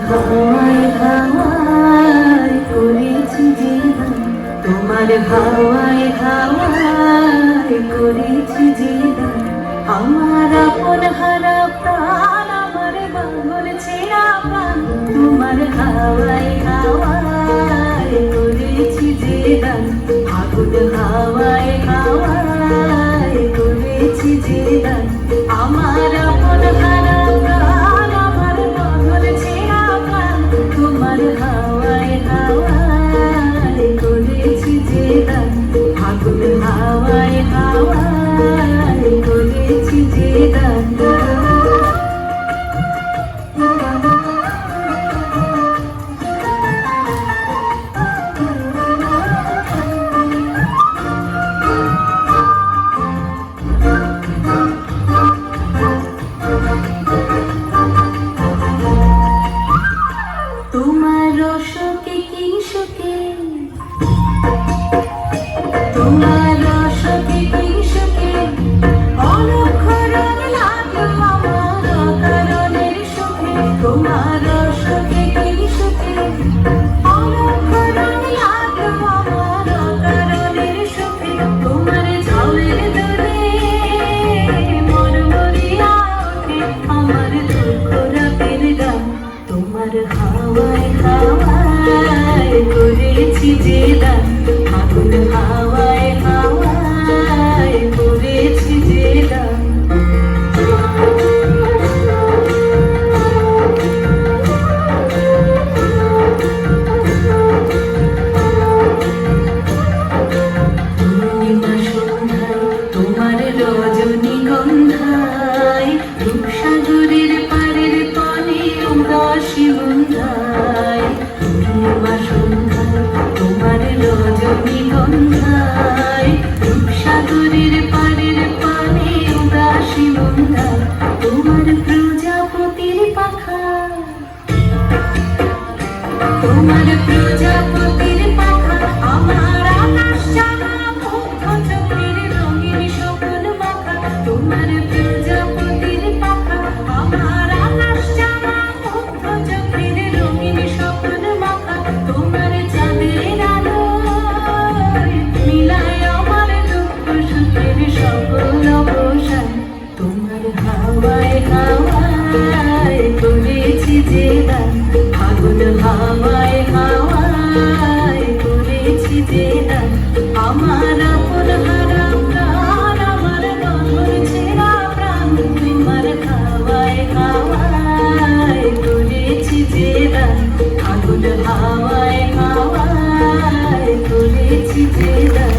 হাওয়ায় হাওয়ায় করেছি জীবন, তোমার হাওয়ায় হাওয়ায় করেছি জীবন। আমার আপন হারা প্রাণ, আমার বাঙর ছেঁড়া প্রাণ, তোমার হাওয়ায় হাওয়ায় করেছি জীবন। আগুন হাওয়ায় হাওয়ায় করেছি জীবন। আমার আপন হারা প্রাণ, আমার বাঙর ছেঁড়া প্রাণ, তোমার হাওয়ায় হাওয়ায় করেছি জীবন। আগুন হাওয়ায় হাওয়ায় করেছি জীবন। তোমার রসকে কিংসুকে, তোমার রসকে কিংসুকে অনক্ষরণ লাগলো আমার অকারণের সুখে। তোমার রসকে কিংসুকে অনক্ষরণ লাগলো আমার অকারণের সুখে। তোমার ঝাউয়ের দরে মরমরিয়া ওঠে আমার দুঃখ রাতের গান। তোমার হাওয়ায় হাওয়ায় করেছি যে দান। আগুন হাওয়ায় হাওয়ায় করেছি যে দান। পূর্ণিমা সন্ধ্যায় তোমার রজনীগন্ধায়, রূপসাগরের পাড়ের পানে উদাসী বন্ধায়। পূর্ণিমা সন্ধ্যায় তোমার রজনীগন্ধায়, রূপসাগরের পাড়ের পানে উদাসী বন্ধায়। তোমার প্রজাপতির পাখা, তোমার প্রজাপতির পাখা আমার আকাশ জানা মুগ্ধ চোখের রঙিন স্বপ্ন মাখা। তোমার প্রজাপতির পাখা আমার আকাশ জানা মুগ্ধ চোখের রঙিন স্বপ্ন মাখা। তোমার চাঁদের আলোয় মিলায় আমার দুঃখ সুখের সকল অবসান। তোমার হাওয়ায় হাওয়ায় করেছি যে দান। আগুন হাওয়ায় হাওয়ায় করেছি যে দান। আমার আপন হারা প্রাণ, আমার বাঙর ছেঁড়া প্রাণ, তোমার হাওয়ায় হাওয়ায় করেছি যে দান। আগুন হাওয়ায় হাওয়ায় করেছি যে দান।